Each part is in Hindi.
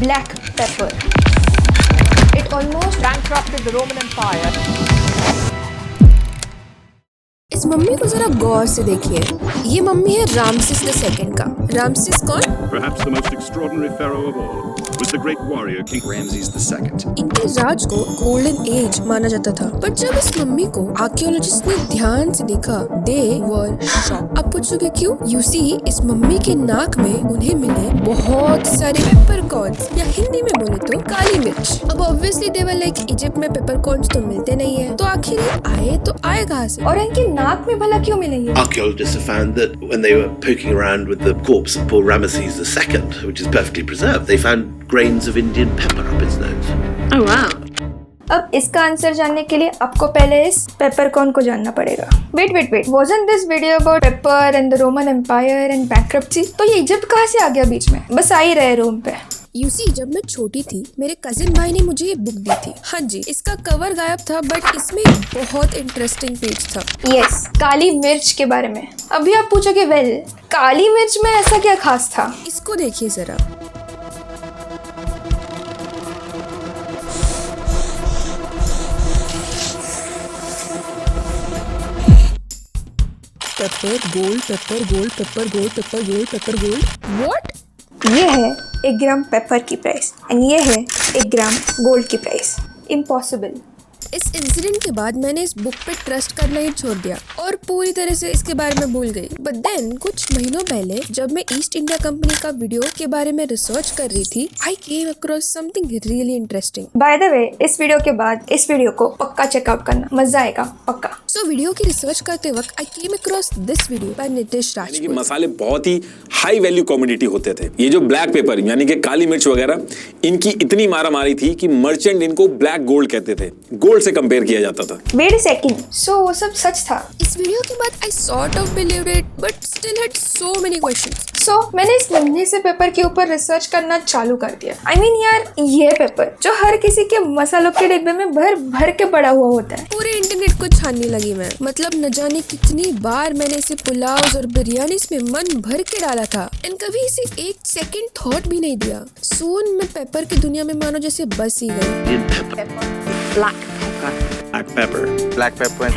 black pepper. It almost bankrupted the Roman Empire. इस मम्मी को जरा गौर से देखिए। ये मम्मी है रामसिस II का। रामसिस कौन? Perhaps the most extraordinary pharaoh of all was the great warrior King Ramses II. इनके राज को गोल्डन एज माना जाता था, पर जब इस मम्मी को आर्कियोलॉजिस्ट ने ध्यान से देखा, दे वर शॉक्ड। अब पूछोगे क्यों? यू सी, इस मम्मी के नाक में उन्हें मिले बहुत सारे पेपरकॉर्न्स, या हिंदी में बोले तो काली मिर्च। अब obviously they were like, Egypt में पेपरकॉर्न्स तो मिलते नहीं है, तो आखिर ये आए तो आए कहाँ से? और इनके नाक में भला क्यों मिलेंगे? Archaeologists have found that when they were poking around with the corpse of poor Ramesses II, which is perfectly preserved, they found grains of Indian pepper up his nose. Oh wow. अब इसका आंसर जानने के लिए आपको पहले इस पेपरकॉर्न को जानना पड़ेगा। Wait, wasn't this video about pepper and the Roman Empire and bankruptcy? तो ये इजिप्ट कहाँ से आ गया बीच में? बस आ ही रहे रोम पे। You see, जब मैं छोटी थी, मेरे कजिन भाई ने मुझे ये बुक दी थी। हाँ जी, इसका कवर गायब था, बट इसमें एक बहुत इंटरेस्टिंग पेज था। यस, काली मिर्च के बारे में। अभी आप पूछोगे, वेल, काली मिर्च में ऐसा क्या खास था? इसको देखिए जरा। Paper gold, paper gold, paper gold, paper gold, paper gold. What? ये है 1 ग्राम पेपर की प्राइस एंड ये है 1 ग्राम गोल्ड की प्राइस। इम्पॉसिबल। इस इंसिडेंट के बाद मैंने इस बुक पे ट्रस्ट करना ही छोड़ दिया और पूरी तरह से इसके बारे में भूल गई। बट देन कुछ महीनों पहले जब मैं ईस्ट इंडिया कंपनी का वीडियो के बारे में रिसर्च कर रही थी, I came across something really interesting. By the way, इस वीडियो के बाद इस वीडियो को पक्का चेकआउट करना, मजा आएगा पक्का। सो वीडियो की रिसर्च करते वक्त I came across this video by Nitish Rajput. मसाले बहुत ही हाई वैल्यू कमोडिटी होते थे। ये जो ब्लैक पेपर यानी कि काली मिर्च वगैरह, इनकी इतनी मारामारी थी कि मर्चेंट इनको ब्लैक गोल्ड कहते थे, गोल्ड से कंपेयर किया जाता था। वेट अ सेकंड, सो वो सब सच था? इस वीडियो के बाद I sort of believed it but still had so many questions. So मैंने इस नन्हे से पेपर के ऊपर रिसर्च करना चालू कर दिया। I mean यार, ये पेपर जो हर किसी के मसालों के डिब्बे में भर भर के पड़ा हुआ होता है। पूरे इंटरनेट को छानने लगी मैं, मतलब न जाने कितनी बार मैंने इसे पुलाव और बिरयानी में मन भर के डाला था एंड कभी इसे एक सेकंड थॉट भी नहीं दिया। सून मैं पेपर की दुनिया में मानो जैसे बस ही गई। Black pepper. Black pepper.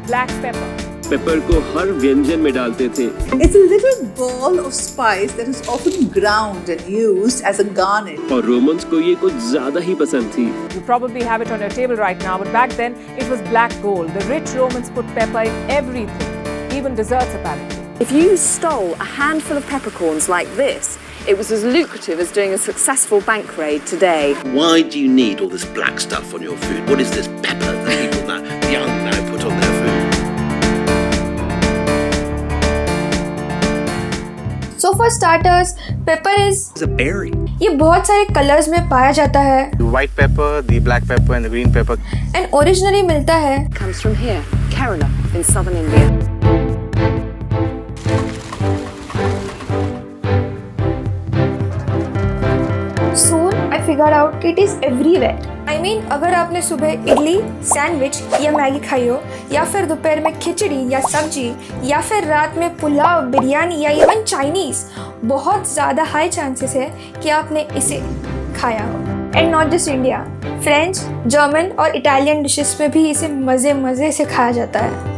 Black pepper. Paper को हर व्यंजन में डालते थे। It's a little ball of spice that is often ground and used as a garnish. और रोमन्स को ये कुछ ज्यादा ही पसंद थी। You probably have it on your table right now, but back then it was black gold. The rich Romans put pepper in everything, even desserts apparently. If you stole a handful of peppercorns like this, it was as lucrative as doing a successful bank raid today. Why do you need all this black stuff on your food? What is this pepper that people now, young now, put on their food? So for starters, pepper is It's a berry. ये बहुत सारे कलर्स में पाया जाता है The white pepper, the black pepper, and the green pepper. And originally मिलता है It comes from here, Kerala, in southern India. Soon I figured out it is everywhere. I mean, अगर आपने सुबह इडली, सैंडविच या मैगी खाई हो, या फिर दोपहर में खिचड़ी या सब्जी, या फिर रात में पुलाव, बिरयानी या इवन चाइनीज, बहुत ज़्यादा हाई चांसेस है कि आपने इसे खाया हो। And not just India, French, German और इटालियन डिशेस में भी इसे मज़े मज़े से खाया जाता है।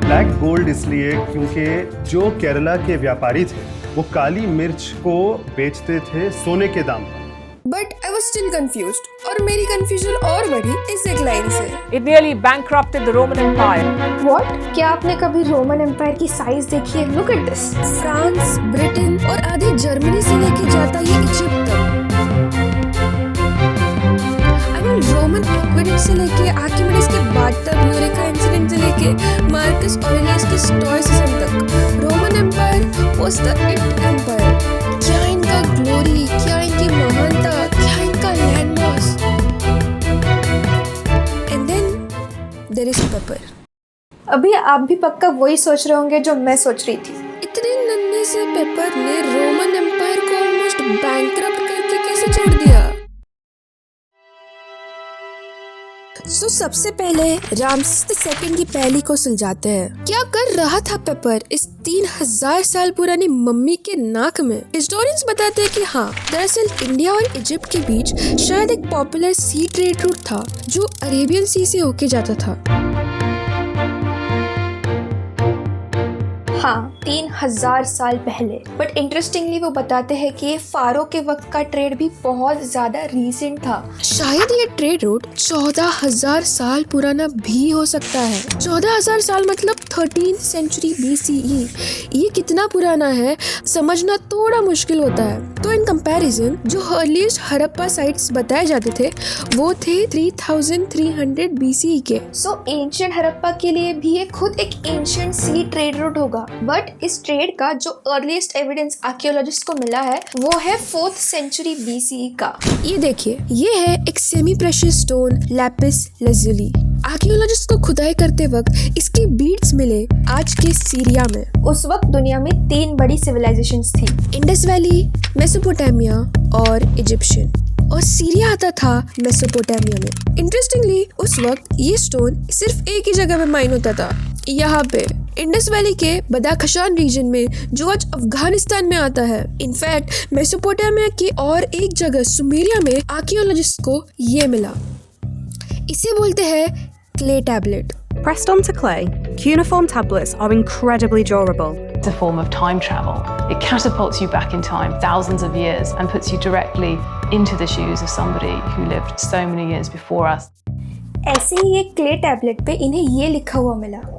ब्लैक गोल्ड इसलिए क्योंकि जो केरला के व्यापारी थे वो काली मिर्च को बेचते थे सोने के दाम पर। But I was still confused और मेरी कंफ्यूजन और बढ़ी इस एक लाइन से। It nearly bankrupted the Roman Empire. What? क्या आपने कभी रोमन एम्पायर की साइज देखी है? Look at this. France, Britain और आधे जर्मनी से लेके जाता ये इजिप्ट तक। रोमन एक्वेडक्ट से लेके आर्किमिडीज के बाथटब यूरेका इंसिडेंट से लेके मार्कस ऑरेलियस के स्टोइसिज्म तक, Roman Empire was the it empire. क्या इनका ग्लोरी, क्या इनकी महानता, क्या इनका landmass. And then there is pepper. अभी आप भी पक्का वही सोच रहे होंगे जो मैं सोच रही थी। इतने नन्हे से पेपर ने रोमन एम्पायर को ऑलमोस्ट बैंकरप्ट करके कैसे छोड़ दिया? सो सबसे पहले रामसेस II की पहली को सुलझाते हैं। क्या कर रहा था पेपर इस 3000 साल पुरानी मम्मी के नाक में? हिस्टोरियंस बताते हैं कि हाँ, दरअसल इंडिया और इजिप्ट के बीच शायद एक पॉपुलर सी ट्रेड रूट था जो अरेबियन सी से होके जाता था। हाँ, 3000 साल पहले। बट इंटरेस्टिंगली वो बताते हैं कि ये फारो के वक्त का ट्रेड भी बहुत ज्यादा रीसेंट था। शायद ये ट्रेड रूट 14,000 साल पुराना भी हो सकता है। 14,000 साल मतलब 13th century BCE। ये कितना पुराना है समझना थोड़ा मुश्किल होता है। तो इन कंपैरिजन जो अर्लीस्ट हड़प्पा साइट्स बताए जाते थे वो थे 3300 BCE के। सो एंशिएंट हड़प्पा के लिए भी ये खुद एक एंशिएंट सी ट्रेड रूट होगा। बट इस ट्रेड का जो अर्लीस्ट एविडेंस आर्कियोलॉजिस्ट को मिला है वो है 4th century BCE का। ये देखिए, ये है एक semi precious stone lapis lazuli. Archaeologist को खुदाई करते वक्त इसके बीड्स मिले आज के सीरिया में। उस वक्त दुनिया में 3 बड़ी सिविलाइजेशंस थी, इंडस वैली, मेसोपोटामिया और इजिप्शियन, और सीरिया आता था मेसोपोटामिया में। इंटरेस्टिंगली उस वक्त ये स्टोन सिर्फ एक ही जगह में माइन होता था, यहाँ पे इंडस वैली के बदाखशान रीजन में जो आज अफगानिस्तान में आता है। इनफैक्ट मेसोपोटामिया की और एक जगह सुमेरिया में आर्कियोलॉजिस्ट को ये मिला। इसे बोलते हैं clay tablet. Pressed onto clay, cuneiform tablets are incredibly durable. It's a form of time travel. It catapults you back in time thousands of years and puts you directly into the shoes of somebody who lived so many years before us. ऐसे ही एक क्ले टैबलेट पे इन्हें ये लिखा हुआ मिला,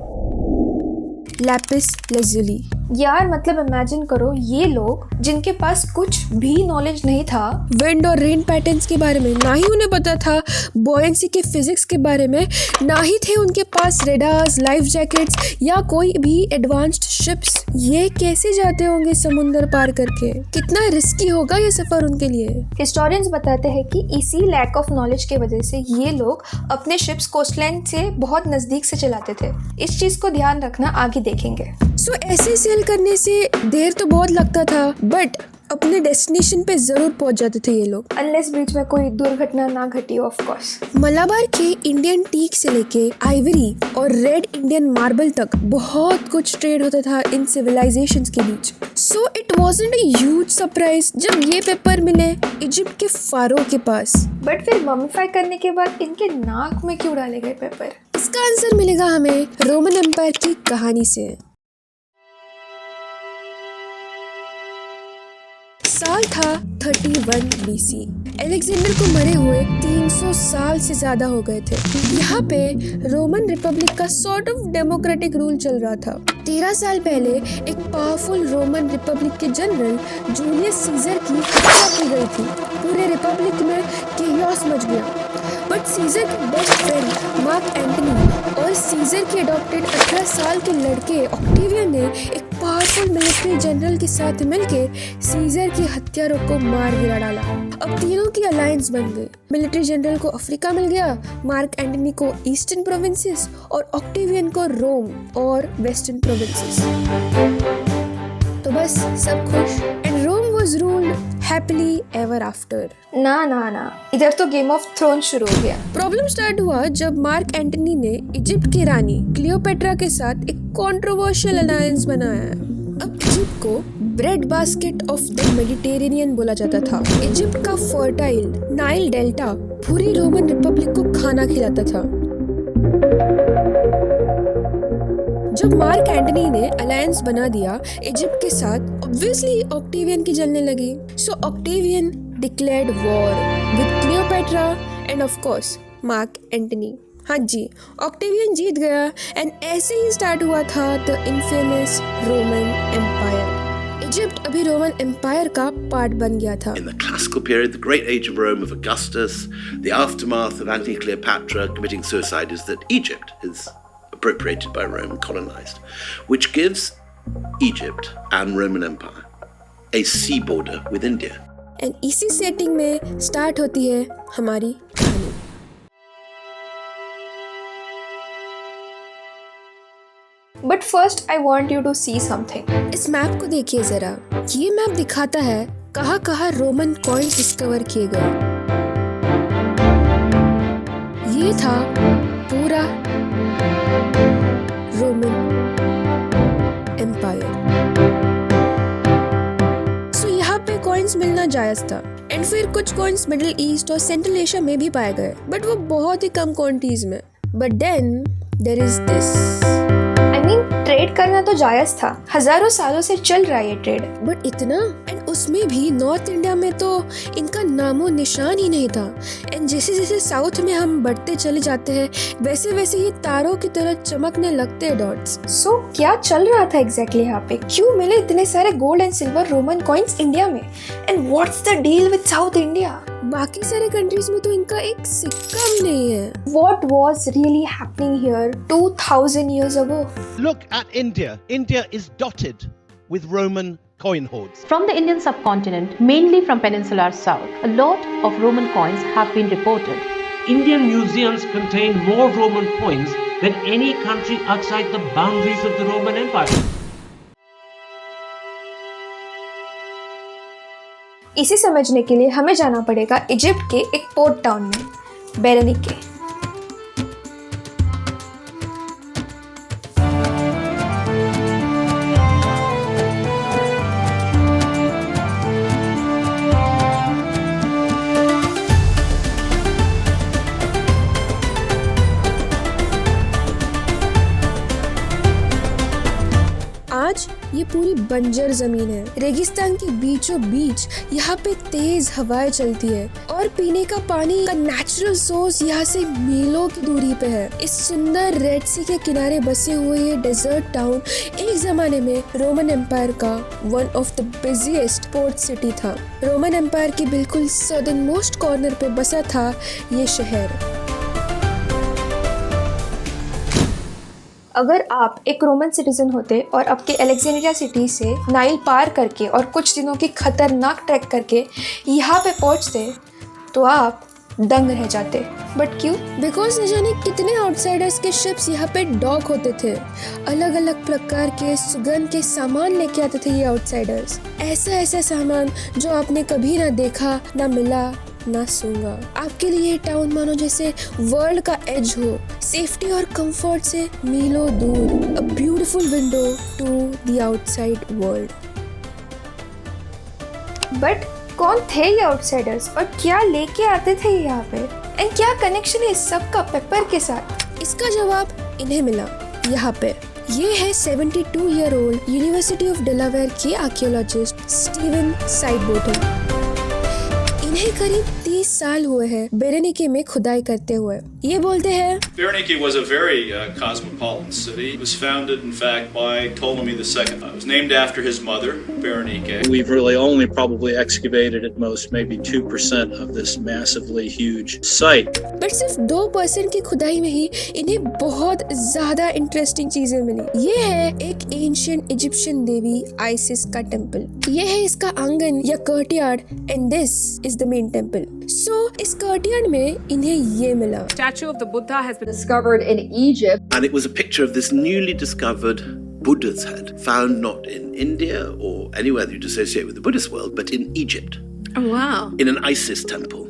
लैपिस लजुली। यार मतलब इमेजिन करो, ये लोग जिनके पास कुछ भी नॉलेज नहीं था विंड और रेन पैटर्न्स के बारे में, ना ही उन्हें पता था बॉयंसी के फिजिक्स के बारे में, ना ही थे उनके पास रेडार्स, लाइफ जैकेट्स या कोई भी एडवांस्ड शिप्स। ये कैसे जाते होंगे समुंदर पार करके? कितना रिस्की होगा ये सफर उनके लिए। हिस्टोरियंस बताते हैं कि इसी लैक ऑफ नॉलेज की वजह से ये लोग अपने शिप्स कोस्टलाइन से बहुत नजदीक से चलाते थे। इस चीज को ध्यान रखना, आगे देखेंगे। सो ऐसे सेल करने से देर तो बहुत लगता था बट अपने डेस्टिनेशन पे जरूर पहुंच जाते थे ये लोग, अनलेस बीच में कोई दुर्घटना ना घटी ऑफ कोर्स। मलाबार के इंडियन टीक से लेके आइवरी और रेड इंडियन मार्बल तक बहुत कुछ ट्रेड होता था इन सिविलाइजेशंस के बीच। So it wasn't a huge surprise जब ये पेपर मिले इजिप्ट के फारो के पास। बट फिर ममीफाई करने के बाद इनके नाक में क्यों डाले गए पेपर? इसका आंसर मिलेगा हमें रोमन एम्पायर की कहानी से। साल था 31 BC। अलेक्जेंडर को मरे हुए 300 साल से ज्यादा हो गए थे। यहाँ पे रोमन रिपब्लिक का सॉर्ट ऑफ डेमोक्रेटिक रूल चल रहा था। 13 साल पहले एक पावरफुल रोमन रिपब्लिक के जनरल जूलियस सीजर की हत्या की गई थी। पूरे रिपब्लिक में केओस मच गया। बट सीजर के बेस्ट फ्रेंड मार्क एंटनी और सीजर के अडॉप्टेड 18 साल के लड़के ऑक्टेवियन ने एक पावरफुल मिलिट्री जनरल के साथ मिलके सीजर के हत्यारों को मार गिरा डाला। अब तीनों की अलायंस बन गई। मिलिट्री जनरल को अफ्रीका मिल गया, मार्क एंटनी को ईस्टर्न प्रोविंसेस और ऑक्टेवियन को रोम और वेस्टर्न प्रोविंसेस। तो बस सब खुश and Rome was ruled happily ever after. ना, इधर तो गेम ऑफ थ्रोन शुरू हो गया। प्रॉब्लम स्टार्ट हुआ जब मार्क एंटनी ने इजिप्ट की रानी क्लियोपेट्रा के साथ एक कंट्रोवर्शियल अलायंस बनाया। अब इजिप्ट को bread basket of the Mediterranean बोला जाता था। इजिप्ट का फर्टाइल नाइल डेल्टा पूरी रोमन रिपब्लिक को खाना खिलाता था। जब मार्क एंटनी ने अलायंस बना दिया इजिप्ट के साथ, ऑब्वियसली ऑक्टेवियन की जलने लगी। So Octavian declared war with Cleopatra and of course Mark Antony. हाँ जी, ऑक्टेवियन जीत गया एंड ऐसे ही स्टार्ट हुआ था the infamous Roman Empire. Egypt अभी रोमन एम्पायर का पार्ट बन गया था। In the classical period, the great age of Rome of Augustus, the aftermath of Antony Cleopatra committing suicide is that Egypt is appropriated by Rome and colonized, which gives Egypt and Roman Empire a sea border with India. And इसी सेटिंग में स्टार्ट होती है हमारी कहानी। But first I want you to see something. इस मैप को देखिए जरा। ये मैप दिखाता है कहाँ रोमन कॉइन्स डिस्कवर किए गए। ये था पूरा रोमन एम्पायर। सो यहाँ पे कॉइन्स मिलना जायज था एंड फिर कुछ कॉइन्स मिडिल ईस्ट और सेंट्रल एशिया में भी पाए गए, बट वो बहुत ही कम क्वांटिटीज में। But then there is this. Trade करना तो जायज था, हजारों सालों से चल रहा है ये ट्रेड, बट इतना, एंड उसमें भी नॉर्थ इंडिया में तो इनका नामो निशान ही नहीं था। एंड जैसे जैसे साउथ में हम बढ़ते चले जाते हैं वैसे वैसे ये तारों की तरह चमकने लगते हैं डॉट्स। सो क्या चल रहा था एग्जैक्टली यहाँ पे? क्यों मिले इतने सारे gold and silver Roman coins India में? And what's the deal with south India? बाकी सारे कंट्रीज में तो इनका एक सिक्का भी नहीं है। What was really happening here 2000 years ago? Look at India. India is dotted with Roman coin hoards. From the Indian subcontinent, mainly from peninsular south, a lot of Roman coins have been reported. Indian museums contain more Roman coins than any country outside the boundaries of the Roman Empire. इसे समझने के लिए हमें जाना पड़ेगा इजिप्ट के एक पोर्ट टाउन में, बेरेनिके। आज ये पूरी बंजर जमीन है, रेगिस्तान के बीचों बीच यहाँ पे तेज हवाएं चलती है और पीने का पानी का नेचुरल सोर्स यहाँ से मीलों की दूरी पे है। इस सुंदर रेड सी के किनारे बसे हुए ये डेजर्ट टाउन एक जमाने में रोमन एम्पायर का one of the busiest port city था। रोमन एम्पायर के बिल्कुल सदर्न मोस्ट कॉर्नर पे बसा था ये शहर। अगर आप एक रोमन सिटीजन होते और आपके अलेक्जेंड्रिया सिटी से नाइल पार करके और कुछ दिनों की खतरनाक ट्रैक करके यहाँ पे पहुँचते तो आप दंग रह जाते। बट क्यों? बिकॉज न जाने कितने आउटसाइडर्स के शिप्स यहाँ पे डॉक होते थे। अलग अलग प्रकार के सुगंध के सामान लेके आते थे ये आउटसाइडर्स। ऐसा सामान जो आपने कभी ना देखा, ना मिला, ना सूंगा। आपके लिए ये टाउन मानो जैसे वर्ल्ड का एज हो, सेफ्टी और कंफर्ट से मीलों दूर, a beautiful window to the outside world. But कौन थे ये आउटसाइडर्स और क्या लेके आते थे यहाँ पे? एंड क्या कनेक्शन है इस सब का पेपर के साथ? इसका जवाब इन्हें मिला यहाँ पे। ये है 72 year old university of Delaware के आर्कियोलॉजिस्ट स्टीवन साइडबोटम। इन्हें करीब 30 साल हुए हैं बेरेनिके में खुदाई करते हुए। ये बोलते हैं Berenike was a very cosmopolitan city. It was founded, in fact, by Ptolemy II. It was named after his mother, Berenike. We've really only probably excavated at most maybe 2% of this massively huge site. पर सिर्फ 2% की खुदाई में ही इन्हें बहुत ज्यादा इंटरेस्टिंग चीजें मिली। ये है एक एंशिएंट इजिप्शियन देवी आइसिस का टेम्पल। ये है इसका आंगन या courtyard and this is the main temple. So इस कोर्टयार्ड में इन्हें ये मिला। Statue of the Buddha has been discovered in Egypt. And it was a picture of this newly discovered Buddha's head, found not in India or anywhere that you'd associate with the Buddhist world, but in Egypt. Oh, wow. In an Isis temple.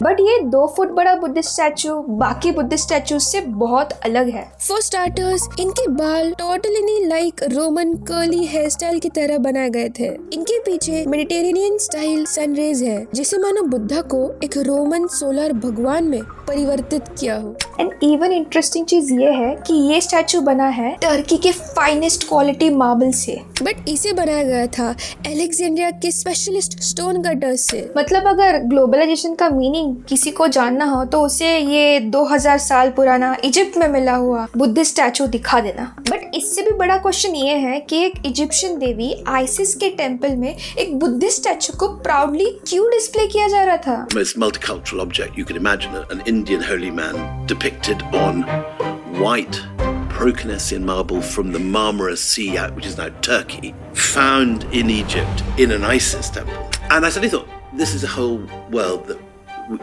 But ये 2 फुट बड़ा बुद्धिस्ट स्टैचू बाकी बुद्धिस्ट स्टैचू से बहुत अलग है। फॉर स्टार्टर्स, इनके बाल totally like Roman curly hair style की तरह बनाए गए थे। इनके पीछे मेडिटेरेनियन स्टाइल सनरेज है, जिसे मानो बुद्धा को एक रोमन सोलर भगवान में परिवर्तित किया हो। एंड इवन इंटरेस्टिंग चीज ये है कि ये स्टैचू बना है टर्की के फाइनेस्ट क्वालिटी मार्बल से। बट इसे बनाया गया था अलेक्जेंड्रिया के स्पेशलिस्ट स्टोन कटर्स से। मतलब अगर ग्लोबलाइजेशन का मीनिंग किसी को जानना हो तो उसे ये 2000 साल पुराना इजिप्ट में मिला हुआ बुद्धिस्ट स्टैचू दिखा देना। बट इससे भी बड़ा क्वेश्चन ये है कि एक इजिप्शियन देवी आइसिस के टेम्पल में एक बुद्धिस्ट स्टैचू को प्राउडली क्यों डिस्प्ले किया जा रहा था? Most multicultural object you could imagine, an Indian holy man depicted on white Proconnesian marble from the Marmara Sea, which is now Turkey, found in Egypt in an Isis temple. And I suddenly thought, this is a whole world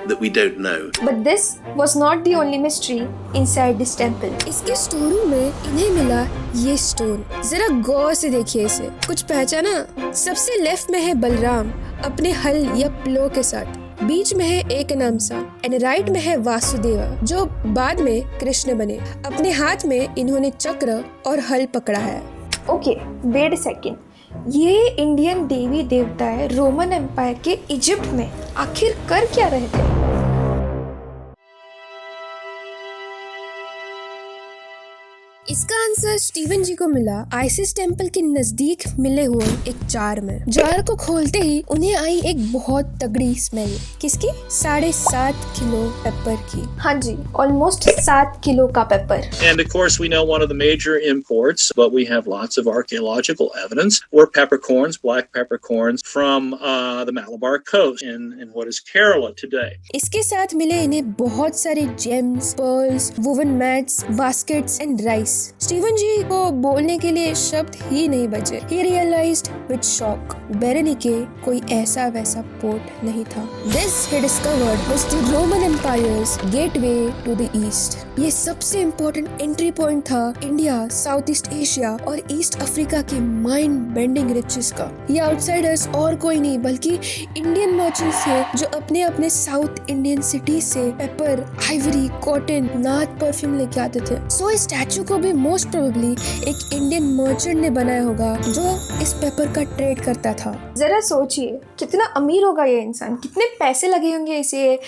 that we don't know. But this was not the only mystery inside this temple. इसके स्टोरूम में इन्हें मिला ये स्टोन। जरा गौर से देखिए इसे। कुछ पहचाना? सबसे लेफ्ट में है बलराम अपने हल या प्लो के साथ। बीच में है एक नामसा एंड राइट में है वासुदेवा, जो बाद में कृष्ण बने। अपने हाथ में इन्होंने चक्र और हल पकड़ा है। ओके, वेट अ सेकेंड, ये इंडियन देवी देवता है रोमन एम्पायर के इजिप्ट में आखिर कर क्या रहे थे? इसका आंसर स्टीवन जी को मिला आइसिस टेम्पल के नजदीक मिले हुए एक जार में। जार को खोलते ही उन्हें आई एक बहुत तगड़ी स्मेल। किसकी? 7.5 किलो पेपर की। हाँ जी, ऑलमोस्ट 7 किलो का paper. And of course, we know one of the major imports, but we have lots of archaeological evidence, were peppercorns, black peppercorns from the Malabar coast in what is Kerala today. इसके साथ मिले इन्हें बहुत सारे gems, pearls, woven mats, baskets and rice. Steven ji को बोलने के लिए शब्द ही नहीं बचे। He realized with shock, बेरेनिके कोई ऐसा वैसा पोर्ट नहीं था। This he discovered was the Roman Empire's gateway to the east. ये सबसे इम्पोर्टेंट एंट्री पॉइंट था इंडिया, साउथ ईस्ट एशिया और ईस्ट अफ्रीका के माइंड बेंडिंग रिचेस का। ये आउटसाइडर्स और कोई नहीं बल्कि इंडियन मर्चेंट्स थे, जो अपने अपने साउथ इंडियन सिटी से पेपर, आइवरी, कॉटन, नाथ परफ्यूम लेके आते थे। सो इस स्टैचू को भी मोस्ट प्रोबेबली एक इंडियन मर्चेंट ने बनाया होगा जो इस पेपर का ट्रेड करता था। जरा सोचिए कितना अमीर होगा ये इंसान, कितने पैसे लगे होंगे इसे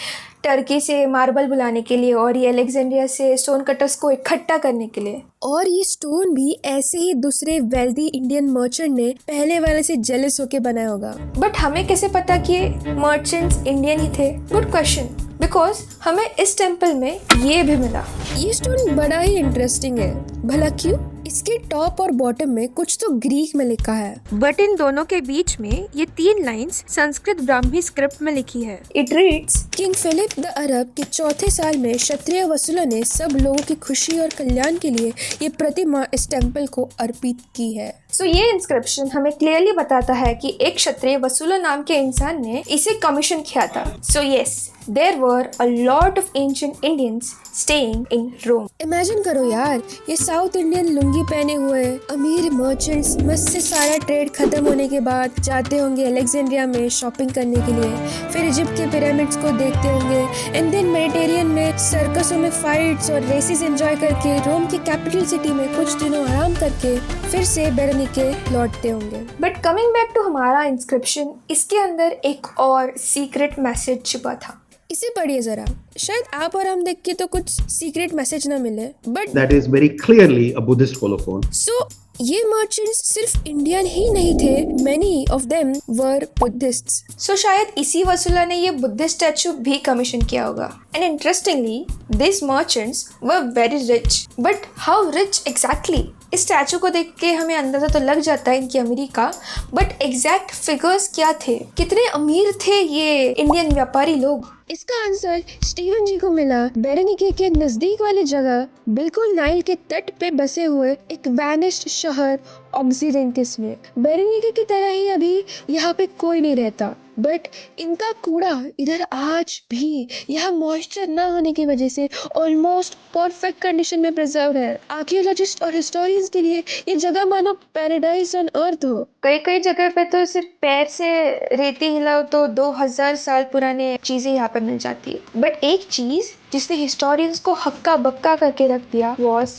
टर्की से मार्बल बुलाने के लिए और ये अलेक्जेंड्रिया से स्टोन कटर्स को इकट्ठा करने के लिए। और ये स्टोन भी ऐसे ही दूसरे वेल्दी इंडियन मर्चेंट ने पहले वाले से जेलस होके बनाया होगा। बट हमें कैसे पता कि ये मर्चेंट्स इंडियन ही थे? गुड क्वेश्चन, बिकॉज हमें इस टेम्पल में ये भी मिला। ये स्टोन बड़ा ही इंटरेस्टिंग है। भला क्यों? इसके टॉप और बॉटम में कुछ तो ग्रीक में लिखा है, बट इन दोनों के बीच में ये 3 लाइंस संस्कृत ब्राह्मी स्क्रिप्ट में लिखी है। It reads, King Philip the Arab के 4थे साल में क्षत्रिय वसुला ने सब लोगों की खुशी और कल्याण के लिए ये प्रतिमा इस टेम्पल को अर्पित की है। सो ये इंस्क्रिप्शन हमें क्लियरली बताता है कि एक क्षत्रिय वसुला नाम के इंसान ने इसे कमीशन किया था। So yes, there were a lot of ancient Indians staying in Rome. Imagine करो यार, ये साउथ इंडियन लुंगी पहने हुए अमीर मर्चेंट्स मस्त से सारा ट्रेड खत्म होने के बाद जाते होंगे अलेक्जेंड्रिया में शॉपिंग करने के लिए, फिर इजिप्ट के पिरामिड्स को देखते होंगे एंड देन मेडिटेरियन में सर्कसों में फाइट्स और रेसेस एंजॉय करके रोम की कैपिटल सिटी में कुछ दिनों आराम करके फिर से बेरेनिके लौटते होंगे। बट कमिंग बैक टू हमारा इंस्क्रिप्शन, इसके अंदर एक और सीक्रेट मैसेज छिपा था। इसे पढ़िए जरा, शायद आप और हम देख के तो कुछ सीक्रेट मैसेज ना मिले, but That is very clearly a Buddhist colophon. सो ये मर्चेंट्स सिर्फ इंडियन ही नहीं थे, many of them were Buddhists. सो शायद इसी वसुला ने ये बुद्धिस्ट स्टैचू भी कमीशन किया होगा। And interestingly this merchants were very rich, but how rich exactly? इस स्टैचू को देख के हमें अंदाजा तो लग जाता है इनकी अमीरी का, बट एग्जैक्ट फिगर्स क्या थे? कितने अमीर थे ये इंडियन व्यापारी लोग? इसका आंसर स्टीवन जी को मिला बेरेनिके के नजदीक वाली जगह, बिल्कुल नाइल के तट पे बसे हुए एक वैनिश्ड शहर ऑक्सीडेंटिस में। बेरेनिके की तरह ही अभी यहाँ पे कोई नहीं रहता, बट इनका कूड़ा इधर आज भी यहाँ मॉइस्चर ना होने की वजह से ऑलमोस्ट परफेक्ट कंडीशन में प्रिजर्व है। आर्कियोलॉजिस्ट और हिस्टोरियंस के लिए ये जगह मानो पैराडाइज ऑन अर्थ हो। कई जगह पे तो सिर्फ पैर से रेती हिलाओ तो 2000 साल पुराने चीजें यहाँ पे मिल जाती है, बट एक चीज जिसने हिस्टोरियंस को हक्का बक्का करके रख दिया वॉज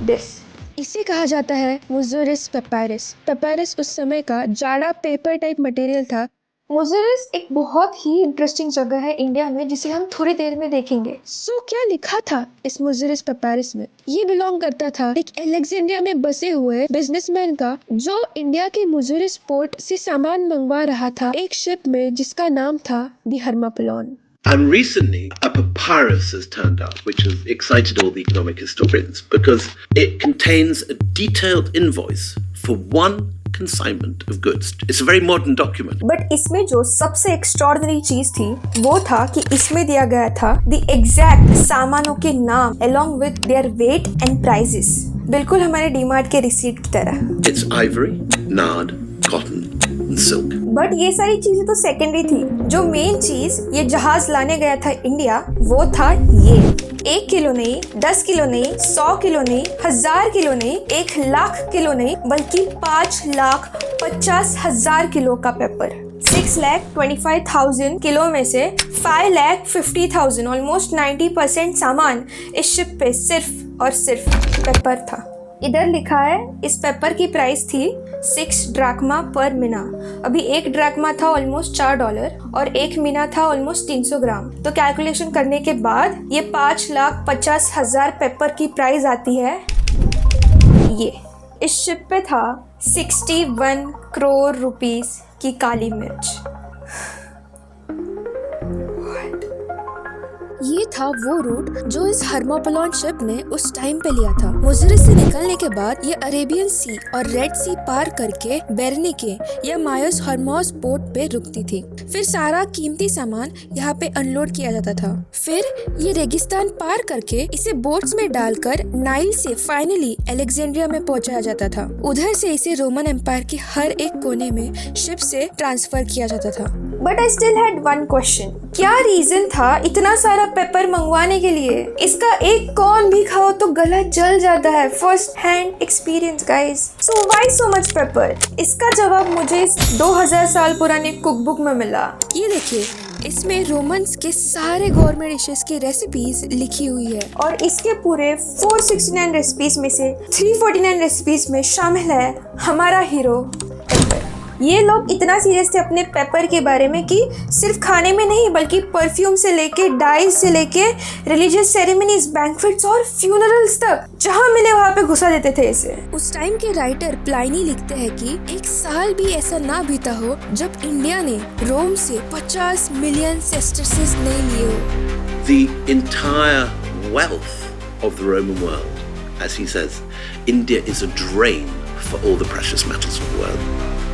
दिस। इसे कहा जाता है मुजुरिस पेपायरस। पेपायरस उस समय का जाड़ा पेपर टाइप मटेरियल था। मुजुरिस एक बहुत ही इंटरेस्टिंग जगह है इंडिया में जिसे हम थोड़ी देर में देखेंगे। सो क्या लिखा था इस मुजुरिस पेपायरस में? ये बिलोंग करता था एक अलेक्जेंड्रिया में बसे हुए बिजनेसमैन का, जो इंडिया के मुजुरिस पोर्ट से सामान मंगवा रहा था एक शिप में जिसका नाम था दी हर्मापोलिन। And recently, a papyrus has turned up, which has excited all the economic historians because it contains a detailed invoice for one consignment of goods. It's a very modern document. But इसमें जो सबसे extraordinary चीज थी वो था कि इसमें दिया गया था the exact सामानों के नाम along with their weight and prices. बिल्कुल हमारे डीमार्ट के रिसीट की तरह। It's ivory, nard, cotton and silk. But ये सारी चीजें तो सेकेंडरी थी। जो मेन चीज ये जहाज लाने गया था इंडिया वो था ये 1 किलो नहीं, 10 किलो नहीं, 100 किलो नहीं, 1000 किलो नहीं, 1 लाख किलो नहीं, बल्कि 5,50,000 किलो का पेपर। 6,25,000 किलो में से 5,50,000 ऑलमोस्ट 90% सामान इस शिप पे सिर्फ और सिर्फ पेपर था। इधर लिखा है इस पेपर की प्राइस थी 6 ड्राकमा पर मिना। अभी 1 ड्राकमा था ऑलमोस्ट $4 और 1 मिना था ऑलमोस्ट 300 ग्राम। तो कैलकुलेशन करने के बाद ये 5,50,000 पेपर की प्राइस आती है। ये इस शिप पे था 61 करोड़ रुपीस की काली मिर्च। ये था वो रूट जो इस हर्मोपोलोन शिप ने उस टाइम पे लिया था। मुजरिस से निकलने के बाद ये अरेबियन सी और रेड सी पार करके बेरनिके या मायोस हर्मोस पोर्ट पे रुकती थी। फिर सारा कीमती सामान यहाँ पे अनलोड किया जाता था। फिर ये रेगिस्तान पार करके इसे बोट्स में डालकर नाइल से फाइनली अलेक्जेंड्रिया में पहुँचाया जाता था। उधर से इसे रोमन एम्पायर के हर एक कोने में शिप से ट्रांसफर किया जाता था। But I still had one question, क्या रीजन था इतना सारा पेपर मंगवाने के लिए? इसका एक कॉर्न भी खाओ तो गला जल जाता है। First hand experience guys. So why so much paper? इसका जवाब मुझे 2000 साल पुराने कुकबुक में मिला। ये देखिए, इसमें रोमन्स के सारे गवर्नमेंट डिशेस की रेसिपीज लिखी हुई है और इसके पूरे 469 रेसिपीज में से 349 रेसिपीज में शामिल है हमारा हीरो पेपर। ये लोग इतना सीरियस थे अपने पेपर के बारे में कि सिर्फ खाने में नहीं बल्कि परफ्यूम से लेके डाइज से लेके रिलीजियस सेरेमनीज, बैंक्वेट्स और फ्यूनरल्स तक जहाँ मिले वहाँ पे घुसा देते थे इसे। उस टाइम के राइटर प्लाइनी लिखते हैं कि एक साल भी ऐसा ना बीता हो जब इंडिया ने रोम से 50 मिलियन सेस्टर्सेस नहीं लिए हो। The entire wealth of the Roman world, as he says, India is a drain for all the precious metals of the world.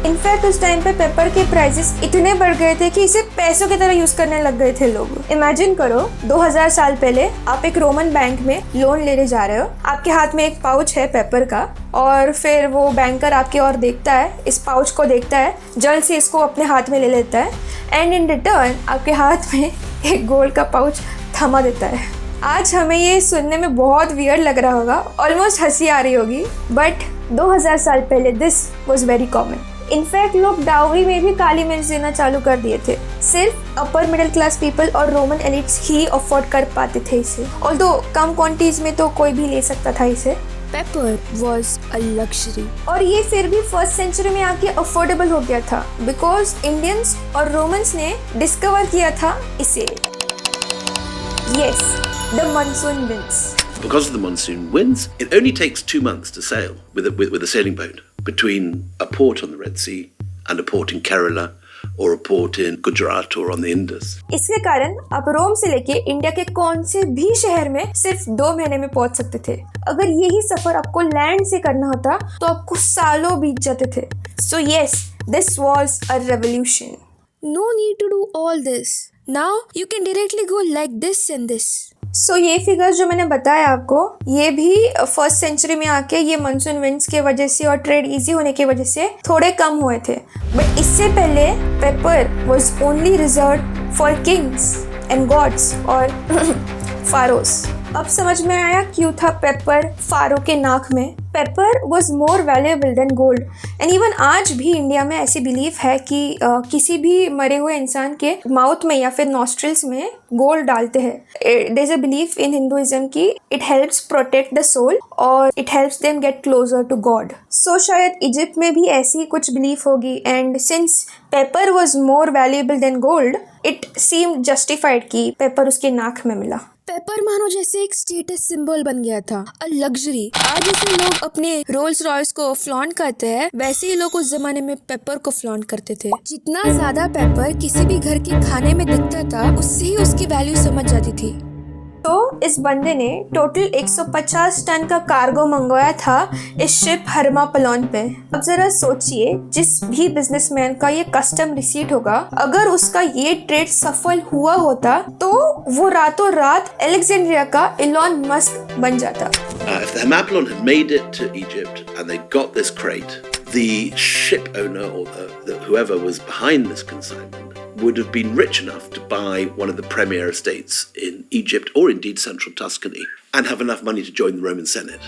In fact उस टाइम पे पेपर के प्राइसेस इतने बढ़ गए थे कि इसे पैसों की तरह यूज करने लग गए थे लोग। इमेजिन करो 2000 साल पहले आप एक रोमन बैंक में लोन लेने जा रहे हो, आपके हाथ में एक पाउच है पेपर का और फिर वो बैंकर आपकी ओर देखता है, इस पाउच को देखता है, जल्द से इसको अपने हाथ में ले लेता है एंड इन रिटर्न आपके हाथ में एक गोल्ड का पाउच थमा देता है। आज हमें ये सुनने में बहुत वियर्ड लग रहा होगा, ऑलमोस्ट हंसी आ रही होगी, बट 2000 साल पहले this was very common. In fact लोग डाउरी में भी काली मिर्च देना चालू कर दिए थे। सिर्फ अपर मिडिल क्लास पीपल और रोमन एलिट्स ही अफोर्ड कर पाते थे इसे, ऑल्दो कम क्वांटिटीज में तो कोई भी ले सकता था इसे। पेपर वॉज अ लग्जरी और ये फिर भी फर्स्ट सेंचुरी में आके अफोर्डेबल हो गया था बिकॉज इंडियंस और रोमन्स ने डिस्कवर किया था इसे। Yes, the monsoon winds. Because of the monsoon winds, it only takes 2 months to sail with a sailing boat between a port on the Red Sea and a port in Kerala or a port in Gujarat or on the Indus. इसके कारण आप रोम से लेके इंडिया के कौन से भी शहर में सिर्फ 2 महीने में पहुंच सकते थे। अगर यही सफर आपको लैंड से करना होता तो आपको सालों बीत जाते थे। So yes, this was a revolution. No need to do all this. Now you can directly go like this and this. सो ये फिगर्स जो मैंने बताया आपको, ये भी फर्स्ट सेंचुरी में आके ये मानसून विंड्स के वजह से और ट्रेड इजी होने की वजह से थोड़े कम हुए थे। बट इससे पहले paper was only reserved for kings and gods और फारोस। अब समझ में आया क्यों था पेपर फारो के नाक में। Paper was more valuable than gold and even आज भी इंडिया में ऐसी बिलीफ है कि किसी भी मरे हुए इंसान के माउथ में या फिर नॉस्ट्रिल्स में गोल्ड डालते हैं। There is a belief in Hinduism कि it helps protect the soul और it helps them get closer to God. So शायद इजिप्ट में भी ऐसी कुछ बिलीफ होगी and since paper was more valuable than gold it seemed justified कि पेपर उसके नाक में मिला। पेपर मानो जैसे एक स्टेटस सिंबल बन गया था, अ लग्जरी। आज जैसे लोग अपने रोल्स रॉयस को फ्लॉन्ट करते हैं, वैसे ही लोग उस जमाने में पेपर को फ्लॉन्ट करते थे। जितना ज्यादा पेपर किसी भी घर के खाने में दिखता था, उससे ही उसकी वैल्यू समझ जाती थी। तो इस बंदे ने टोटल 150 टन का कार्गो मंगवाया था इस शिप हर्मापोलोन पे। अब जरा सोचिए, जिस भी बिजनेसमैन का ये कस्टम रिसीट होगा, अगर उसका ये ट्रेड सफल हुआ होता तो वो रातों रात अलेक्जेंड्रिया का इलॉन मस्क बन जाता। If the Hermopolis had made it to Egypt and they got this crate, the ship owner or whoever was behind this consignment would have been rich enough to buy one of the premier estates in Egypt or indeed central Tuscany and have enough money to join the Roman Senate.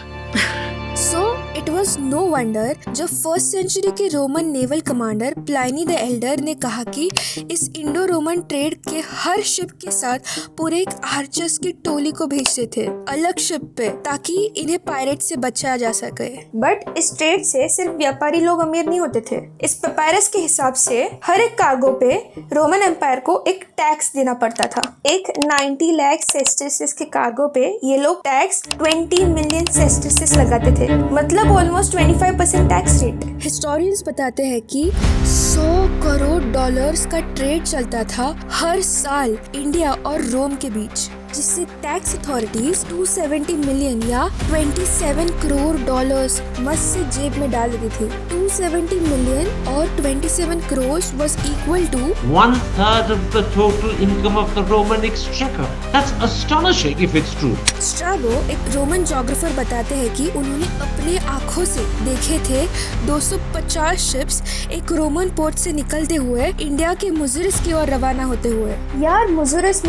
So it was no wonder जब फर्स्ट सेंचुरी के Roman naval commander Pliny the Elder ने कहा कि इस इंडो रोमन ट्रेड के हर शिप के साथ पूरे एक आर्चर्स की टोली को भेजते थे अलग शिप पे, ताकि इन्हें पायरेट से बचाया जा सके। बट इस ट्रेड से सिर्फ व्यापारी लोग अमीर नहीं होते थे। इस पेपायरस के हिसाब से हर एक कार्गो पे रोमन एम्पायर को एक टैक्स देना पड़ता था। एक 90 लाख सेस्टर्सेस के कार्गो पे ये लोग टैक्स 20 मिलियन सेस्टर्सेस लगाते थे, मतलब ऑलमोस्ट 25% टैक्स रेट। हिस्टोरियंस बताते हैं कि 100 करोड़ डॉलर्स का ट्रेड चलता था हर साल इंडिया और रोम के बीच, जिससे टैक्स अथॉरिटीज 270 मिलियन या 27 करोड़ डॉलर्स मस्त से जेब में डाल देती थी। 270 मिलियन और 27 crore was equal to 1/3 of the total income of the Roman exchequer. That's astonishing if it's true. Strabo, एक रोमन जोग्राफर, बताते हैं कि उन्होंने अपने आँखों से देखे थे 250 शिप्स एक रोमन पोर्ट से निकलते हुए इंडिया के मुजरिस की ओर रवाना होते हुए। यार मुजरिस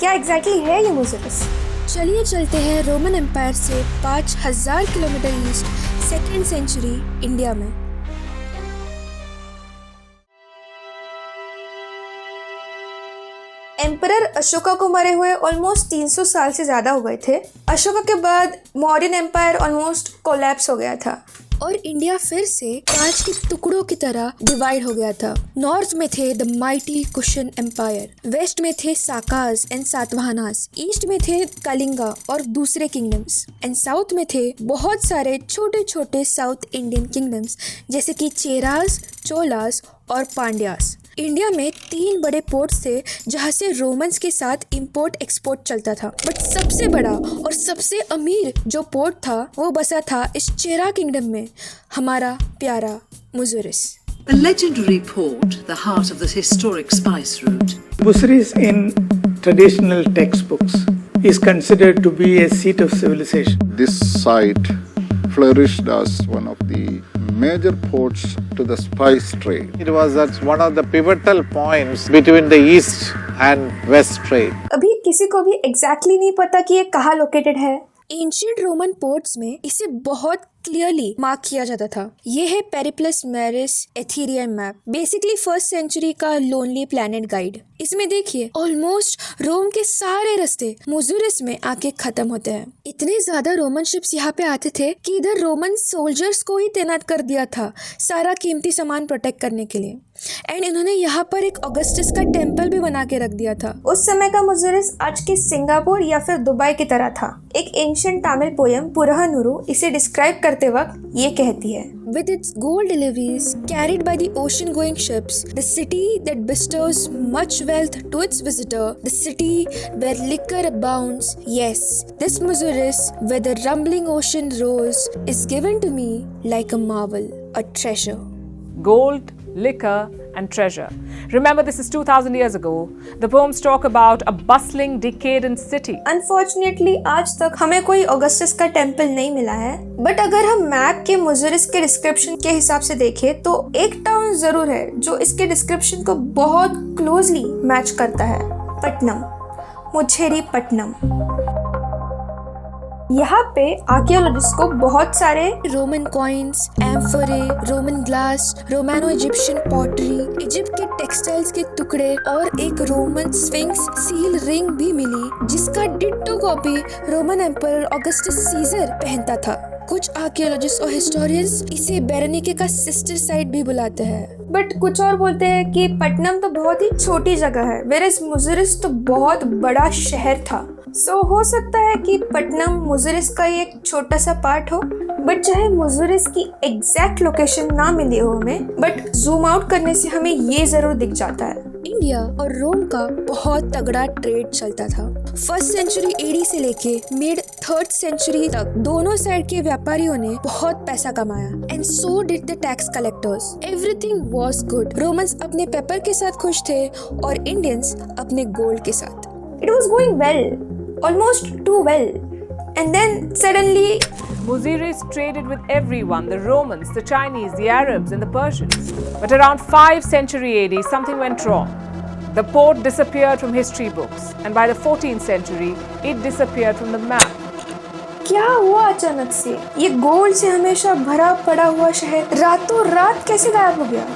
क्या एग्जैक्टली है ये मुजरिस? चलिए चलते हैं रोमन एम्पायर से 5000 kilometre east second century India में। एम्परर अशोका को मरे हुए ऑलमोस्ट 300 साल से ज्यादा हो गए थे। अशोका के बाद मौर्यन एम्पायर ऑलमोस्ट कोलैप्स हो गया था और इंडिया फिर से कांच के टुकड़ों की तरह डिवाइड हो गया था। नॉर्थ में थे the mighty Kushan empire, west में थे साकास एंड सातवाहनास, ईस्ट में थे कलिंगा और दूसरे किंगडम्स, एंड साउथ में थे बहुत सारे छोटे छोटे साउथ इंडियन किंगडम्स जैसे कि चेरास, चोलास और पांड्यास। इंडिया में 3 बड़े पोर्ट्स थे जहाँ से रोमन्स के साथ इंपोर्ट एक्सपोर्ट चलता था, बट सबसे बड़ा और सबसे अमीर जो पोर्ट था वो बसा था इस चेरा किंगडम में, हमारा प्यारा मुजरिस। The legendary port, the heart of the historic spice route. Busiris in traditional textbooks is considered to be a seat of civilization. This site flourished as one of the major ports to the spice trade. It was at one of the pivotal points between the east and west trade. अभी किसी को भी एग्जैक्टली नहीं पता कि ये कहाँ लोकेटेड है। एंशिएंट रोमन पोर्ट्स में इसे बहुत क्लियरली मार्क किया जाता था। ये है Periplus Maris Erythraean map, basically first century का लोनली प्लैनेट गाइड। इसमें देखिए ऑलमोस्ट रोम के सारे रास्ते मुजुरिस में आके खत्म होते हैं। इतने ज्यादा रोमन शिप्स यहाँ पे आते थे कि इधर रोमन सोल्जर्स को ही तैनात कर दिया था सारा कीमती सामान प्रोटेक्ट करने के लिए, एंड इन्होंने यहाँ पर एक ऑगस्टस का टेम्पल भी बना के रख दिया था। उस समय का मुजरिस आज के सिंगापुर या फिर दुबई की तरह था। एक एंशिएंट तमिल पोयम पुरहनुरु इसे डिस्क्राइब करते वक्त ये कहती है, With its gold deliveries carried by the ocean-going ships, the city that bestows much wealth to its visitor, the city where liquor abounds, yes, this Muziris, where the rumbling ocean roars, is given to me like a marvel, a treasure. Gold, liquor, and treasure. Remember, this is 2000 years ago. The poems talk about a bustling, decadent city. Unfortunately, आज तक हमें कोई ऑगस्टस का टेम्पल नहीं मिला है, बट अगर हम मैप के मुजरिस के डिस्क्रिप्शन के हिसाब से देखें तो एक टाउन जरूर है जो इसके डिस्क्रिप्शन को बहुत क्लोजली मैच करता है। पट्टनम, मुझेरीपट्टनम। यहाँ पे आर्कियोलॉजिस्ट को बहुत सारे Roman coins, amphorae, Roman glass, Romano Egyptian pottery, Egypt के टेक्सटाइल्स के टुकड़े और एक रोमन स्फिंक्स सील रिंग भी मिली जिसका ditto copy Roman emperor Augustus Caesar पहनता था। कुछ आर्कियोलॉजिस्ट और हिस्टोरियंस इसे बेरेनिके का सिस्टर साइट भी बुलाते हैं, बट कुछ और बोलते हैं कि पट्टनम तो बहुत ही छोटी जगह है, वेरएज़ मुजरिस तो बहुत बड़ा शहर था। सो हो सकता है कि पट्टनम मुजरिस का एक छोटा सा पार्ट हो, बट चाहे मुजरिस की एग्जैक्ट लोकेशन ना मिली हो हमें, बट जूम आउट करने से हमें ये जरूर दिख जाता है। इंडिया और रोम का बहुत तगड़ा ट्रेड चलता था। फर्स्ट सेंचुरी एडी से लेके मिड 3rd सेंचुरी तक दोनों साइड के व्यापारियों ने बहुत पैसा कमाया, and so did the tax collectors. Everything was good. Romans अपने पेपर के साथ खुश थे और इंडियंस अपने गोल्ड के साथ। It was going well, almost too well, and then suddenly Muziris traded with everyone, the Romans, the Chinese, the Arabs and the Persians. But around 5th century AD, something went wrong. The port disappeared from history books, and by the 14th century, it disappeared from the map. क्या हुआ अचानक से? ये गोल्ड से हमेशा भरा पड़ा हुआ शहर रातों रात कैसे गायब हो गया?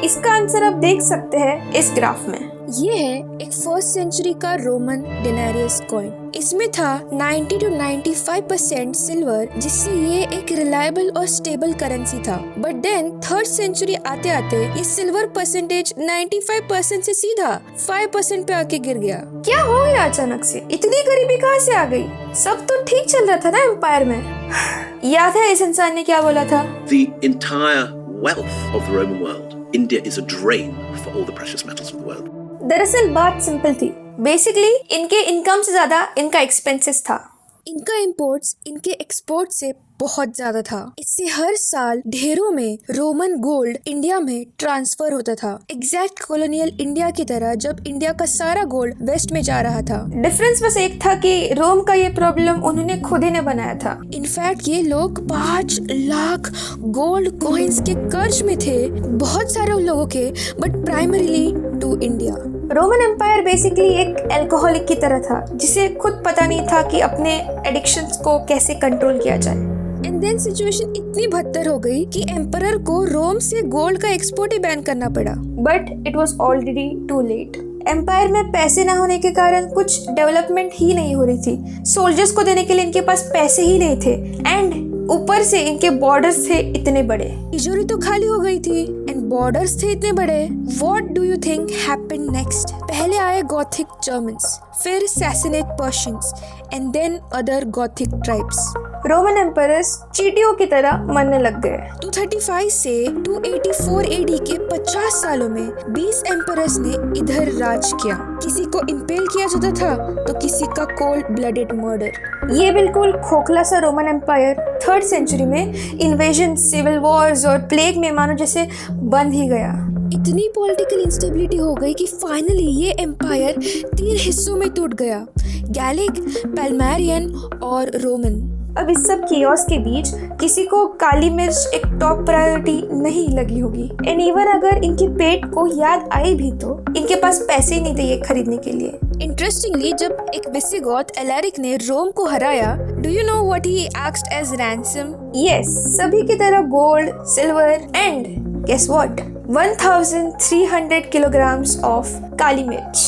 इसका आंसर आप देख सकते हैं इस ग्राफ में। ये है एक फर्स्ट सेंचुरी का रोमन डेनारियस कॉइन। इसमें था 90 to 95% सिल्वर, जिससे ये एक रिलायबल और स्टेबल करेंसी था। बट देन थर्ड सेंचुरी आते आते ये सिल्वर परसेंटेज 95% से सीधा 5% पे आके गिर गया। क्या हो गया अचानक से? इतनी गरीबी कहाँ से आ गई? सब तो ठीक चल रहा था ना एम्पायर में। याद है इस इंसान ने क्या बोला था? The entire wealth of the Roman world. India is a drain for all the precious metals of the world. दरअसल बात सिंपल थी। बेसिकली इनके इनकम से ज्यादा इनका एक्सपेंसेस था। इनका इंपोर्ट्स इनके एक्सपोर्ट से बहुत ज्यादा था। इससे हर साल ढेरों में रोमन गोल्ड इंडिया में ट्रांसफर होता था, एग्जैक्ट कॉलोनियल इंडिया की तरह, जब इंडिया का सारा गोल्ड वेस्ट में जा रहा था। डिफरेंस बस एक था कि रोम का ये प्रॉब्लम उन्होंने खुद ही ने बनाया था। इनफैक्ट ये लोग 5 लाख गोल्ड कॉइन्स के कर्ज में थे, बहुत सारे लोगों के, but primarily to India. Roman Empire basically एक अल्कोहलिक की तरह था, जिसे खुद पता नहीं था कि अपने एडिक्शंस को कैसे कंट्रोल किया जाए। एंड देन सिचुएशन इतनी बदतर हो गई कि एम्परर को रोम से गोल्ड का एक्सपोर्ट ही बैन करना पड़ा। But it was already too late. Empire में पैसे ना होने के कारण कुछ डेवलपमेंट ही नहीं हो रही थी। सोल्जर्स को देने के लिए इनके पास पैसे ही नहीं थे, एंड ऊपर से इनके बॉर्डर्स थे इतने बड़े। तिजोरी तो खाली हो गई थी एंड बॉर्डर्स थे इतने बड़े। What do you think happened next? पहले आए गॉथिक जर्मन्स, फिर Sassanid Persians, and then other Gothic tribes. Roman emperors चींटियों की तरह मरने लग गए। 235 से 284 AD के 50 सालों में 20 एम्परर्स ने इधर राज किया। किसी को इम्पेल किया जाता था तो किसी का कोल्ड ब्लडेड मर्डर। ये बिल्कुल खोखला सा रोमन एम्पायर थर्ड सेंचुरी में इन्वेजन, सिविल वॉर्स और प्लेग में मानो जैसे बंद ही गया। इतनी पॉलिटिकल इंस्टेबिलिटी हो गई कि फाइनली ये एम्पायर 3 हिस्सों में टूट गया, गैलिक, पैल्मेरियन और रोमन। अब इस सब कियोस के बीच किसी को काली मिर्च एक टॉप प्रायोरिटी नहीं लगी होगी। एंड इवन अगर इनके पेट को याद आई भी तो इनके पास पैसे ही नहीं थे ये खरीदने के लिए। इंटरेस्टिंगली, जब एक विसिगॉथ एलैरिक ने रोम को हराया, do you know what he asked as ransom? Yes, सभी की तरह gold, silver and guess what, 1300 kilograms of kali mirch.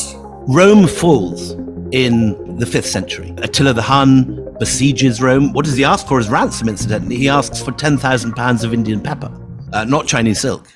Rome falls in the 5th century. Attila the Hun besieges Rome. What does he ask for as ransom, incidentally? He asks for 10,000 pounds of Indian pepper, not Chinese silk.